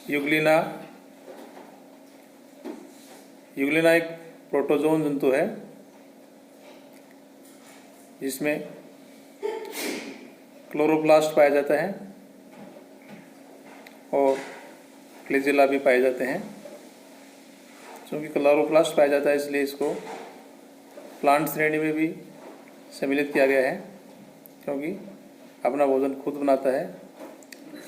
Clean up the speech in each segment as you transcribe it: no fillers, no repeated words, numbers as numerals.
Euglena एक protozoan जंतु है जिसमें क्लोरोप्लास्ट पाया जाता है और फ्लैजेला भी पाए जाते हैं। क्योंकि क्लोरोप्लास्ट पाया जाता है इसलिए इसको प्लांट श्रेणी में भी सम्मिलित किया गया है, क्योंकि अपना भोजन खुद बनाता है।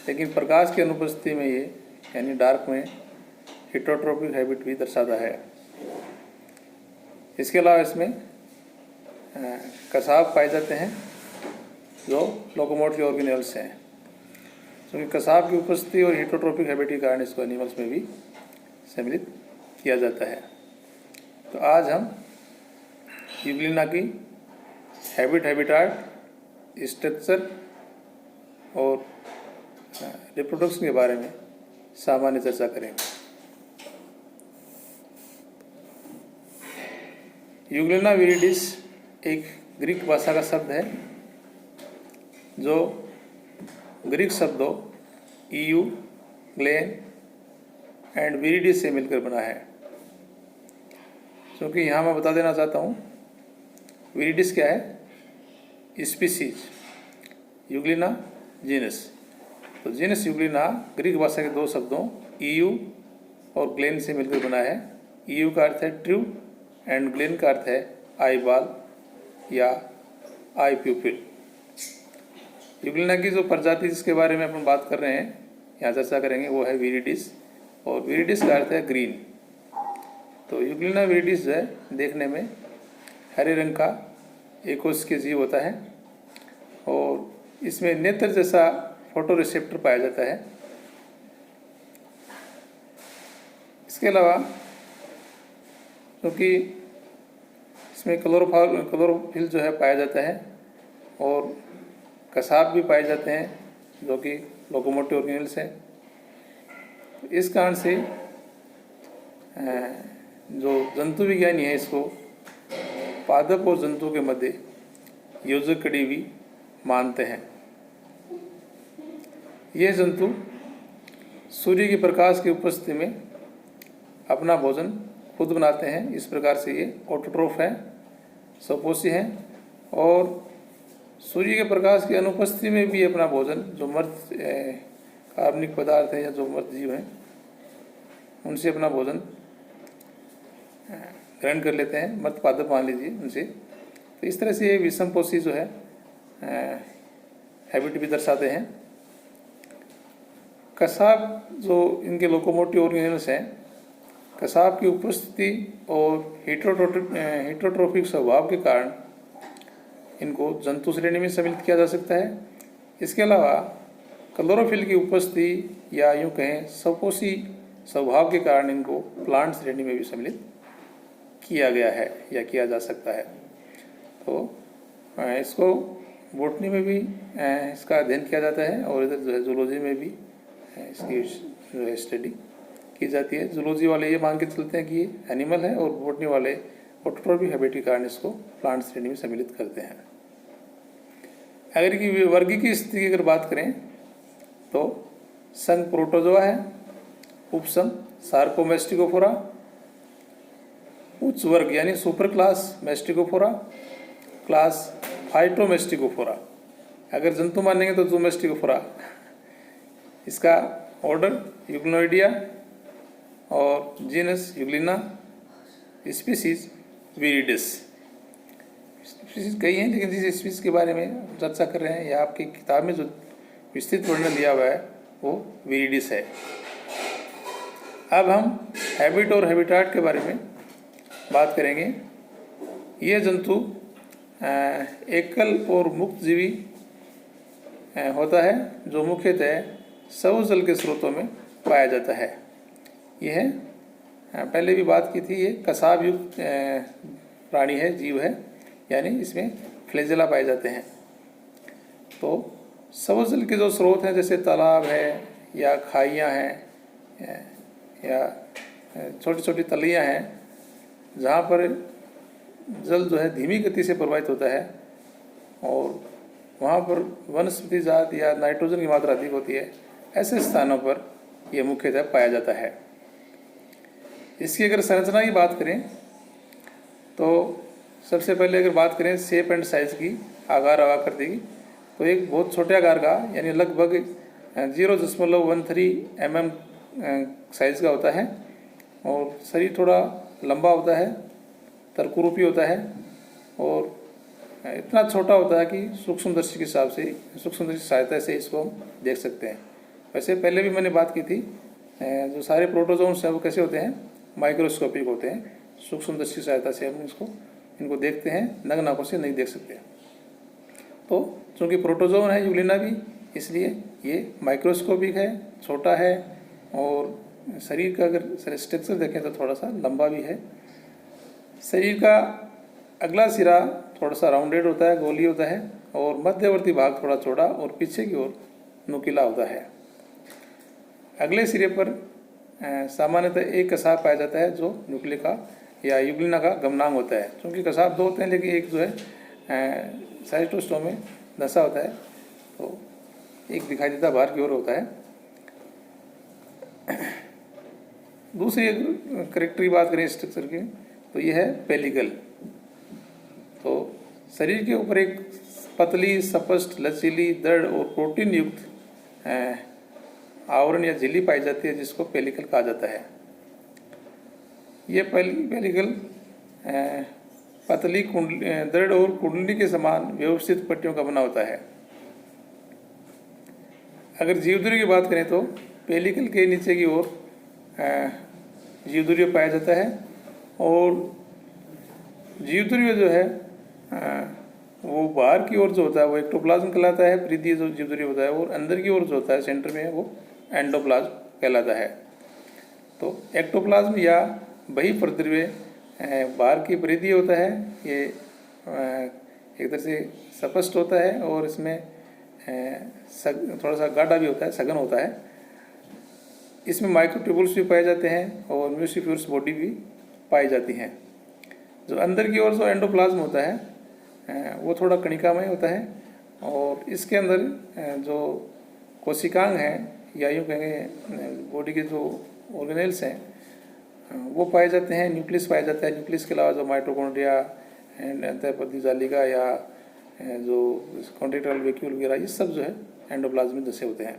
लेकिन प्रकाश की अनुपस्थिति में ये यानी डार्क में हेटरोट्रोपिक हैबिट भी दर्शाता है। इसके अलावा इसमें कसाब पाए जाते हैं जो लोकोमोटिव ऑर्गेनेल्स हैं। क्योंकि कसाब की उपस्थिति और हेटरोट्रोपिक हैबिट के कारण इसको एनिमल्स में भी सम्मिलित किया जाता है। तो आज हम यूग्लिना की हैबिटाट, स्ट्रक्चर और रिप्रोडक्शन के बारे में सामान्य चर्चा करेंगे। यूग्लिना विरिडिस एक ग्रीक भाषा का शब्द है जो ग्रीक शब्दों ईयू, ग्लेन एंड विरिडिस से मिलकर बना है। क्योंकि यहाँ मैं बता देना चाहता हूँ विरिडिस क्या है, स्पीसीज, यूग्लिना जीनस। तो जीनस यूग्लिना ग्रीक भाषा के दो शब्दों ईयू और ग्लेन से मिलकर बना है। ईयू का अर्थ है ट्रू एंड ग्लेन का अर्थ है आई बाल या आई प्यूपिल। यूग्लिना की जो प्रजाति जिसके बारे में अपन बात कर रहे हैं, यहाँ चर्चा करेंगे, वो है विरिडिस। और विरिडिस का अर्थ है ग्रीन। तो यूग्लिना विरिडिस जो है देखने में हरे रंग का एक कोश के जीव होता है और इसमें नेत्र जैसा फोटो रिसेप्टर पाया जाता है। इसके अलावा क्योंकि इसमें क्लोरोफिल जो है पाया जाता है और कसाब भी पाए जाते हैं जो कि लोकोमोटिव ऑर्गेनेल्स हैं। इस कारण से जो जंतु विज्ञानी है इसको पादप और जंतु के मध्य योजक कड़ी भी मानते हैं। ये जंतु सूर्य के प्रकाश की उपस्थिति में अपना भोजन खुद बनाते हैं। इस प्रकार से ये ऑटोट्रोफ हैं, स्वपोषी हैं और सूर्य के प्रकाश की अनुपस्थिति में भी अपना भोजन जो मृत कार्बनिक पदार्थ हैं या जो मृत जीव हैं उनसे अपना भोजन ग्रहण कर लेते हैं, मृत पादप मान लीजिए उनसे। तो इस तरह से ये विषमपोषी जो है हैबिट भी दर्शाते हैं। कसाब जो इनके लोकोमोटिव ऑर्गेनेल्स हैं, कसाब की उपस्थिति और हेटरोट्रोफिक स्वभाव के कारण इनको जंतु श्रेणी में सम्मिलित किया जा सकता है। इसके अलावा क्लोरोफिल की उपस्थिति या यूँ कहें स्वपोषी स्वभाव के कारण इनको प्लांट श्रेणी में भी सम्मिलित किया गया है या किया जा सकता है। तो इसको बोटनी में भी इसका अध्ययन किया जाता है और इधर जो है जूलॉजी में भी इसकी जो है स्टडी की जाती है। जूलॉजी वाले ये मान के चलते हैं कि ये एनिमल है और बोटनी वाले ऑटोट्रोफिक हैबिट के कारण इसको प्लांट श्रेणी में सम्मिलित करते हैं। अगर की वर्गी की स्थिति की अगर बात करें तो संघ प्रोटोजोआ है, उपसंघ सार्कोमेस्टिकोफोरा, उच्च वर्ग यानी सुपर क्लास मेस्टिकोफोरा, क्लास फाइटोमेस्टिकोफोरा। अगर जंतु मानेंगे तो जूमेस्टिकोफोरा। इसका ऑर्डर यूग्लिनोइडिया और जीनस यूग्लिना, स्पीसीज विरिडिस। स्पीसीज कई हैं लेकिन जिस स्पीसीज के बारे में चर्चा कर रहे हैं या आपकी किताब में जो विस्तृत वर्णन दिया हुआ है वो विरिडिस है। अब हम हैबिट और हैबिटाट के बारे में बात करेंगे। ये जंतु एकल और मुक्त जीवी होता है जो मुख्यतः सौ जल के स्रोतों में पाया जाता है। यह पहले भी बात की थी, ये कसाब युक्त प्राणी है, जीव है, यानी इसमें फ्लैजेला पाए जाते हैं। तो सौ जल के जो स्रोत हैं जैसे तालाब है या खाइयाँ हैं या छोटी छोटी तलियाँ हैं जहाँ पर जल जो है धीमी गति से प्रवाहित होता है और वहाँ पर वनस्पति जात या नाइट्रोजन की मात्रा अधिक होती है, ऐसे स्थानों पर ये मुख्यतः पाया जाता है। इसकी अगर संरचना की बात करें तो सबसे पहले अगर बात करें शेप एंड साइज़ की, आकार आकृति की, तो एक बहुत छोटे आकार का यानी लगभग 0.13 mm साइज़ का होता है और शरीर थोड़ा लंबा होता है, तरकुरूपी होता है और इतना छोटा होता है कि सूक्ष्मदर्शी के हिसाब से, सूक्ष्मदर्शी की सहायता से इसको हम देख सकते हैं। वैसे पहले भी मैंने बात की थी, जो सारे प्रोटोजोन्स हैं वो कैसे होते हैं, माइक्रोस्कोपिक होते हैं। सूक्ष्मदर्शी की सहायता से हम इनको देखते हैं, नग्न आंखों से नहीं देख सकते। तो चूँकि प्रोटोजोन है यूग्लिना भी, इसलिए ये माइक्रोस्कोपिक है, छोटा है और शरीर का अगर स्ट्रक्चर देखें तो थोड़ा सा लंबा भी है। शरीर का अगला सिरा थोड़ा सा राउंडेड होता है, गोली होता है और मध्यवर्ती भाग थोड़ा चौड़ा और पीछे की ओर नुकीला होता है। अगले सिरे पर सामान्यतः एक कसाब पाया जाता है जो न्यूक्लिका या यूग्लिना का गमनांग होता है। क्योंकि कसाब दो होते हैं लेकिन एक जो है साइटोस्टोम में धंसा होता है, तो एक दिखाई देता बाहर की ओर होता है। दूसरी करेक्टर की बात करें स्ट्रक्चर की, तो ये है पेलिकल। तो शरीर के ऊपर एक पतली, स्पष्ट, लचीली, दृढ़ और प्रोटीन युक्त आवरण या झिल्ली पाई जाती है जिसको पेलिकल कहा जाता है। ये पेलिकल पतली, दृढ़ और कुंडली के समान व्यवस्थित पट्टियों का बना होता है। अगर जीवधुरी की बात करें तो पेलिकल के नीचे की ओर जीवधुरी पाया जाता है और जीवधुरी जो है वो बाहर की ओर जो होता है वो एक्टोप्लाज्म कहलाता है, परिधीय जो जीवधुरी होता है, और अंदर की ओर जो होता है सेंटर में वो एंडोप्लाज्म कहलाता है। तो एक्टोप्लाज्म या बही प्रतिद्रव्य बाहर की परिधीय होता है, ये एक तरह से स्पष्ट होता है और इसमें थोड़ा सा गाढ़ा भी होता है, सघन होता है। इसमें माइक्रोट्यूबुल्स भी पाए जाते हैं और म्यूसिफ्यूरस बॉडी भी पाई जाती हैं। जो अंदर की ओर जो एंडोप्लाज्म होता है वो थोड़ा कणिकामय होता है और इसके अंदर जो कोशिकांग हैं या यूँ कहेंगे बॉडी के जो ऑर्गेनेल्स हैं वो पाए जाते हैं, न्यूक्लियस पाया जाता है। न्यूक्लियस के अलावा जो माइटोकॉन्ड्रिया एंड अंतःपदी जालिका या जो कॉन्ट्रेक्टाइल वैक्यूल वगैरह, ये सब जो है एंडोप्लाज्म में धंसे होते हैं।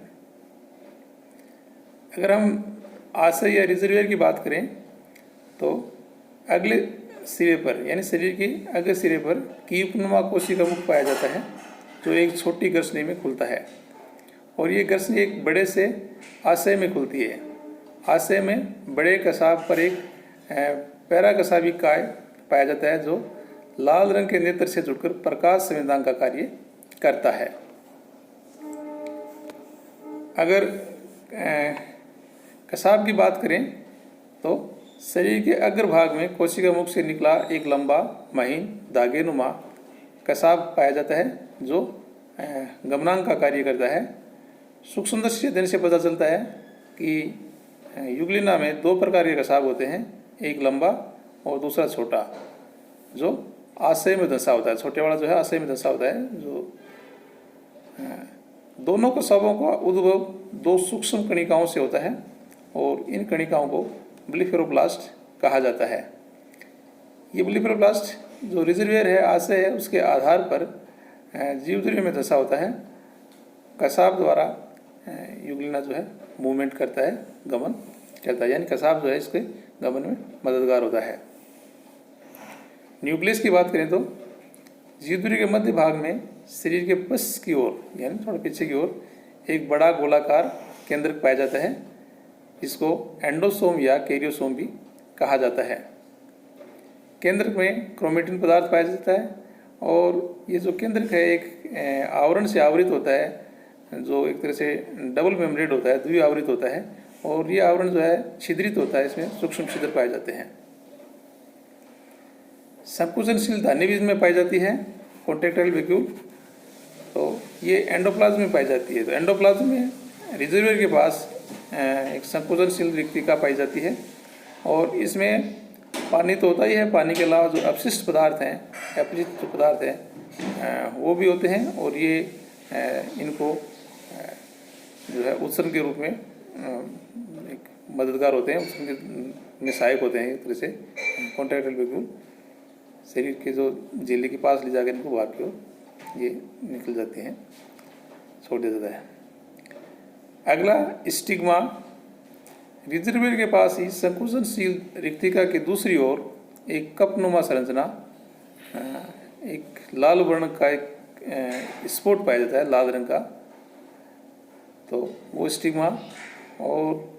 अगर हम आशय या रिजर्वियर की बात करें तो अगले सिरे पर यानी शरीर के अगले सिरे पर कीपनुमा कोशिका मुख पाया जाता है जो एक छोटी ग्रसनी में खुलता है और ये ग्रसनी एक बड़े से आशय में खुलती है। आशय में बड़े कसाब पर एक पैरा कसाबी काय पाया जाता है जो लाल रंग के नेत्र से जुड़कर प्रकाश संवेदन का कार्य करता है। अगर कसाब की बात करें तो शरीर के अग्रभाग में कोशिका मुख से निकला एक लंबा, महीन, धागेनुमा कसाब पाया जाता है जो गमनांग का कार्य करता है। सूक्ष्मदर्शी अध्ययन से पता चलता है कि यूग्लिना में दो प्रकार के कसाब होते हैं, एक लंबा और दूसरा छोटा, जो आशय में धंसा होता है। छोटे वाला जो है आशय में धंसा होता है। जो दोनों कसाबों का उद्भव दो सूक्ष्म कणिकाओं से होता है और इन कणिकाओं को ब्लिफेरोब्लास्ट कहा जाता है। ये ब्लिफेरोब्लास्ट जो रिजर्वियर है, आशय है, उसके आधार पर जीवधुरी में धंसा होता है। कसाब द्वारा यूग्लिना जो है मूवमेंट करता है, गमन करता है, यानी कसाब जो है इसके गमन में मददगार होता है। न्यूक्लियस की बात करें तो जीवधुरी के मध्य भाग में शरीर के पश्च की ओर यानी थोड़ा पीछे की ओर एक बड़ा गोलाकार केंद्रक पाया जाता है, इसको एंडोसोम या कैरियोसोम भी कहा जाता है। केंद्रक में क्रोमेटिन पदार्थ पाया जाता है और ये जो केंद्रक है एक आवरण से आवृत होता है जो एक तरह से डबल मेम्ब्रेन होता है, द्विआवृत होता है और ये आवरण जो है छिद्रित होता है, इसमें सूक्ष्म छिद्र पाए जाते हैं। संकुचनशील धान्य बीज में पाई जाती है कॉन्ट्रेक्टाइल वैक्यूल, तो ये एंडोप्लाज्म में पाई जाती है। तो एंडोप्लाज्म में रिजर्वियर के पास एक संकुचनशील रिक्तिका पाई जाती है और इसमें पानी तो होता ही है, पानी के अलावा जो अपशिष्ट पदार्थ हैं, अपचित जो पदार्थ हैं वो भी होते हैं और ये इनको जो है उत्सर्जन के रूप में एक मददगार होते हैं, उसमें सहायक होते हैं एक तरह से। कॉन्ट्रैक्टाइल वैक्यूल शरीर के जो झिल्ली के पास ले जाकर इनको बाहर की ओर ये निकल जाते हैं, छोड़ दिया जाता है। अगला स्टिग्मा। रिजर्वेयर के पास ही संकुचनशील रिक्तिका की दूसरी ओर एक कपनुमा संरचना, एक लाल वर्ण का एक स्पॉट पाया जाता है, लाल रंग का, तो वो स्टिग्मा। और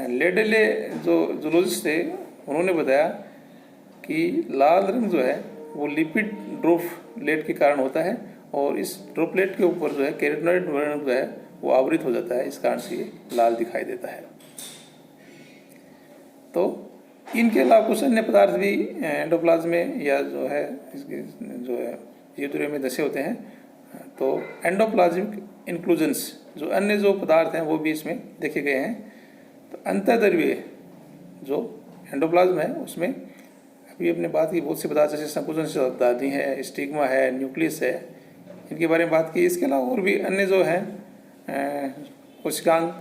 लेडेले जो जूलॉजिस्ट थे उन्होंने बताया कि लाल रंग जो है वो लिपिड ड्रॉपलेट के कारण होता है, और इस ड्रॉपलेट के ऊपर जो है कैरोटिनॉइड वर्ण जो है वो आवृत हो जाता है, इस कारण से ये लाल दिखाई देता है। तो इनके अलावा कुछ अन्य पदार्थ भी एंडोप्लाज्म में या जो है इसके जो है यूरेथ्रा में धसे होते हैं, तो एंडोप्लाज्मिक इंक्लूजन्स जो अन्य जो पदार्थ हैं वो भी इसमें देखे गए हैं। तो अंतर्द्रव्य जो एंडोप्लाज्म है उसमें अभी अपने बात की बहुत सी पदार्थ जैसे संकुचनशील दादी है, स्टिग्मा है, न्यूक्लियस है, इनके बारे में बात की। इसके अलावा और भी अन्य जो है कोशिकांग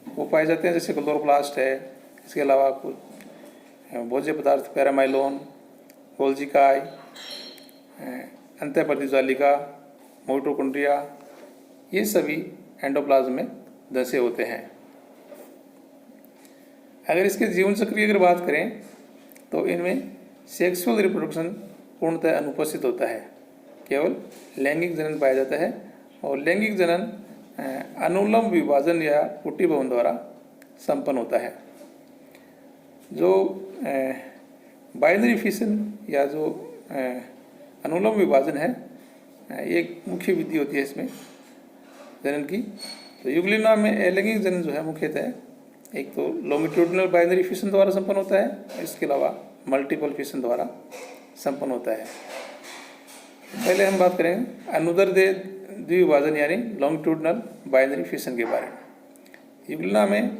वो पाए जाते हैं, जैसे क्लोरोप्लास्ट है। इसके अलावा कुछ भोज्य पदार्थ पैरामाइलोन, गोल्जी काय, अंतःप्रतिजालिका, माइटोकॉन्ड्रिया, ये सभी एंडोप्लाज्म में धसे होते हैं। अगर इसके जीवन चक्र की अगर बात करें तो इनमें सेक्सुअल रिप्रोडक्शन पूर्णतः अनुपस्थित होता है, केवल लैंगिक जनन पाया जाता है। और लैंगिक जनन अनुलोम विभाजन या कुटी भवन द्वारा संपन्न होता है। जो बाइनरी फिशन या जो अनुलोम विभाजन है एक मुख्य विधि होती है इसमें जनन की। तो युग्लिना में अलैंगिक जनन जो है मुख्यतः एक तो लॉन्गिट्यूडिनल बाइनरी फिशन द्वारा संपन्न होता है, इसके अलावा मल्टीपल फिशन द्वारा संपन्न होता है। पहले हम बात करेंगे अनुदैर्ध्य द्विविभाजन यानी लॉन्गिट्यूडिनल बाइनरी फिशन के बारे में। युग्लिना में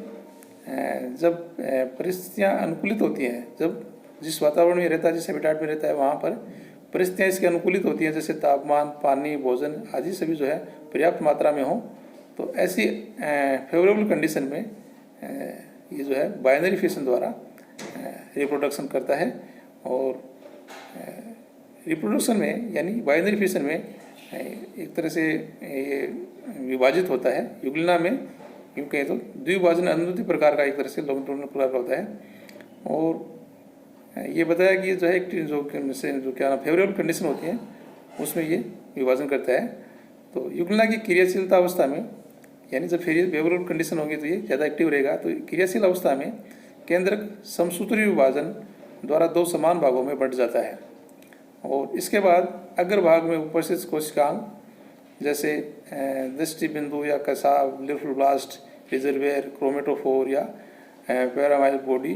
जब परिस्थितियाँ अनुकूलित होती हैं, जब जिस वातावरण में रहता है, जिस हैबिटेट में रहता है, वहाँ पर परिस्थितियाँ इसके अनुकूलित होती हैं, जैसे तापमान, पानी, भोजन आदि सभी जो है पर्याप्त मात्रा में हो, तो ऐसी फेवरेबल कंडीशन में ये जो है बाइनरी फिशन द्वारा रिप्रोडक्शन करता है। और रिप्रोडक्शन में यानी बाइनरी फिशन में एक तरह से ये विभाजित होता है। युग्लिना में यूँ कहें तो द्विभाजन अनुदित प्रकार का एक तरह से लॉन्गिट्यूडिनल प्रकार का होता है। और ये बताया कि जो है एक जो क्या फेवरेबल कंडीशन होती है उसमें ये विभाजन करता है। तो युग्लिना की क्रियाशीलता अवस्था में यानी जब फेवरेबल कंडीशन होगी तो ये ज़्यादा एक्टिव रहेगा। तो क्रियाशील अवस्था में केंद्रक समसूत्री विभाजन द्वारा दो समान भागों में बंट जाता है। और इसके बाद अग्र भाग में उपस्थित कोशिकांग जैसे दृष्टि बिंदु या कसाव, लिम्फोब्लास्ट, रिजर्वेयर, क्रोमेटोफोर या पैरामाइल बॉडी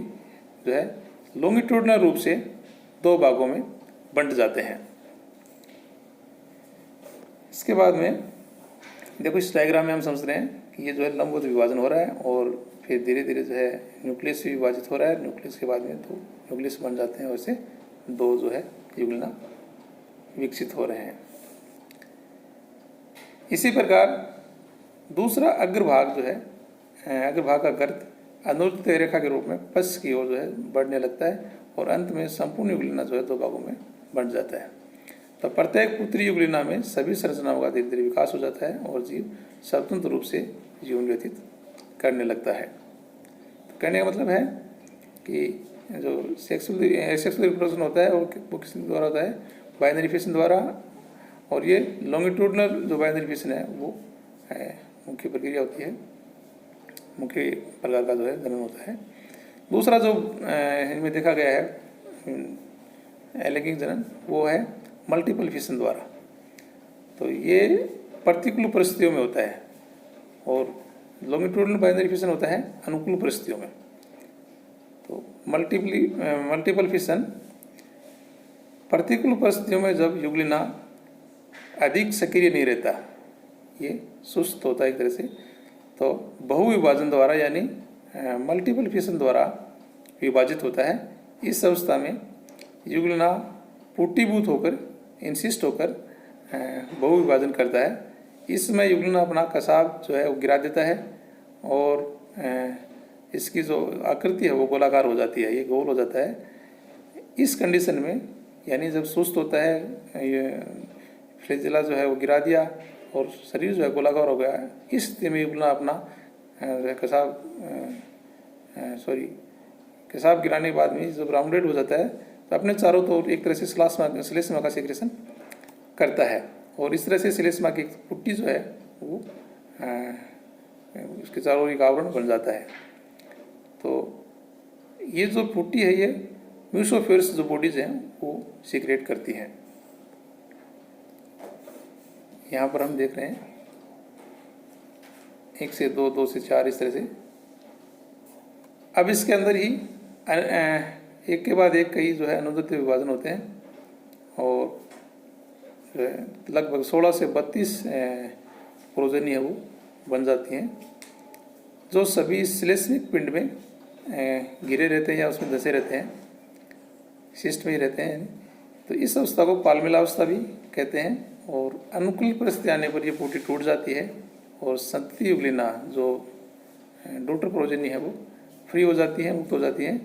जो है लॉन्गिट्यूडिनल रूप से दो भागों में बंट जाते हैं। इसके बाद में देखो इस डायग्राम में हम समझ रहे हैं कि ये जो है लंबवत विभाजन हो रहा है और फिर धीरे धीरे जो है न्यूक्लियस भी विभाजित हो रहा है। न्यूक्लियस के बाद में दो न्यूक्लियस बन जाते हैं और इससे दो जो है युग्लिना विकसित हो रहे हैं। इसी प्रकार दूसरा अग्रभाग जो है अग्रभाग का गर्त अनुदैर्ध्य तय रेखा के रूप में पश्च की ओर जो है बढ़ने लगता है और अंत में संपूर्ण युग्लिना जो है दो भागों में बंट जाता है। तो प्रत्येक पुत्री युग्लिना में सभी संरचनाओं का धीरे धीरे विकास हो जाता है और जीव स्वतंत्र रूप से जीवन व्यतीत करने लगता है। तो कहने का मतलब है कि जो सेक्सुअल रिप्रोडक्शन होता है और वो किस द्वारा होता है, बाइनरी फिशन द्वारा। और ये लॉन्गिट्यूडिनल जो बाइनरी फिशन है वो मुख्य प्रक्रिया होती है, मुख्य प्रकार का जो है जनन होता है। दूसरा जो इनमें देखा गया है अलैंगिक जनन वो है मल्टीपल फिशन द्वारा। तो ये प्रतिकूल परिस्थितियों में होता है और लॉन्गिट्यूडिनल बाइनरी फिशन होता है अनुकूल परिस्थितियों में। तो मल्टीपल फिशन प्रतिकूल परिस्थितियों में जब युग्लिना अधिक सक्रिय नहीं रहता, ये सुस्त होता है एक तरह से, तो बहुविभाजन द्वारा यानी मल्टीपल फिशन द्वारा विभाजित होता है। इस अवस्था में युग्लिना पुष्टिभूत होकर इंसिस्ट होकर बहुविभाजन करता है। इस समय युग्लिना अपना कसाब जो है वो गिरा देता है और इसकी जो आकृति है वो गोलाकार हो जाती है, ये गोल हो जाता है। इस कंडीशन में यानी जब सुस्त होता है, ये फ्लैजेला जो है वो गिरा दिया और शरीर जो है गोलाकार हो गया, इस स्थिति में युगुलना अपना कसाब गिराने के बाद में जब राउंडेड हो जाता है तो अपने चारों तरफ एक तरह से श्लेष्मा का सेक्रेशन करता है और इस तरह से श्लेष्मा की पुट्टी जो है वो उसके चारों ओर एक आवरण बन जाता है। तो ये जो पुट्टी है ये म्यूकोफोर्स जो बॉडीज हैं वो सीक्रेट करती हैं। यहाँ पर हम देख रहे हैं 1 से 2, 2 से 4 इस तरह से। अब इसके अंदर ही एक के बाद एक कई जो है अनुदैर्ध्य विभाजन होते हैं और लगभग 16 से 32 प्रोजेनी है वो बन जाती हैं, जो सभी श्लेष्मिक पिंड में घिरे रहते हैं या उसमें धसे रहते हैं, शिस्ट में ही रहते हैं। तो इस अवस्था को पाल्मिलावस्था भी कहते हैं और अनुकूल परिस्थिति आने पर ये पुट्टी टूट जाती है और संतति युगलिना जो डॉटर प्रोजेनी है वो फ्री हो जाती है, मुक्त हो जाती है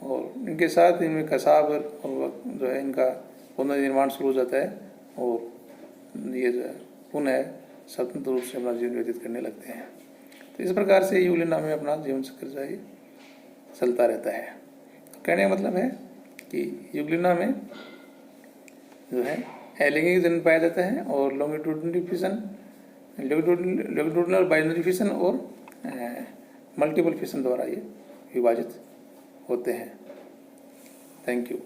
और इनके साथ इनमें कसाब और जो है इनका पुनर्निर्माण शुरू हो जाता है और ये जो है पुनः स्वतंत्र रूप से अपना जीवन व्यतीत करने लगते हैं। तो इस प्रकार से युगलिना में अपना जीवन चक्र जो है चलता रहता है। कहने का मतलब है कि युगलिना में जो है अलैंगिक जन्म पाया जाता है और longitudinal fission, longitudinal binary fission और मल्टीपल फिशन द्वारा ये विभाजित होते हैं। Thank you.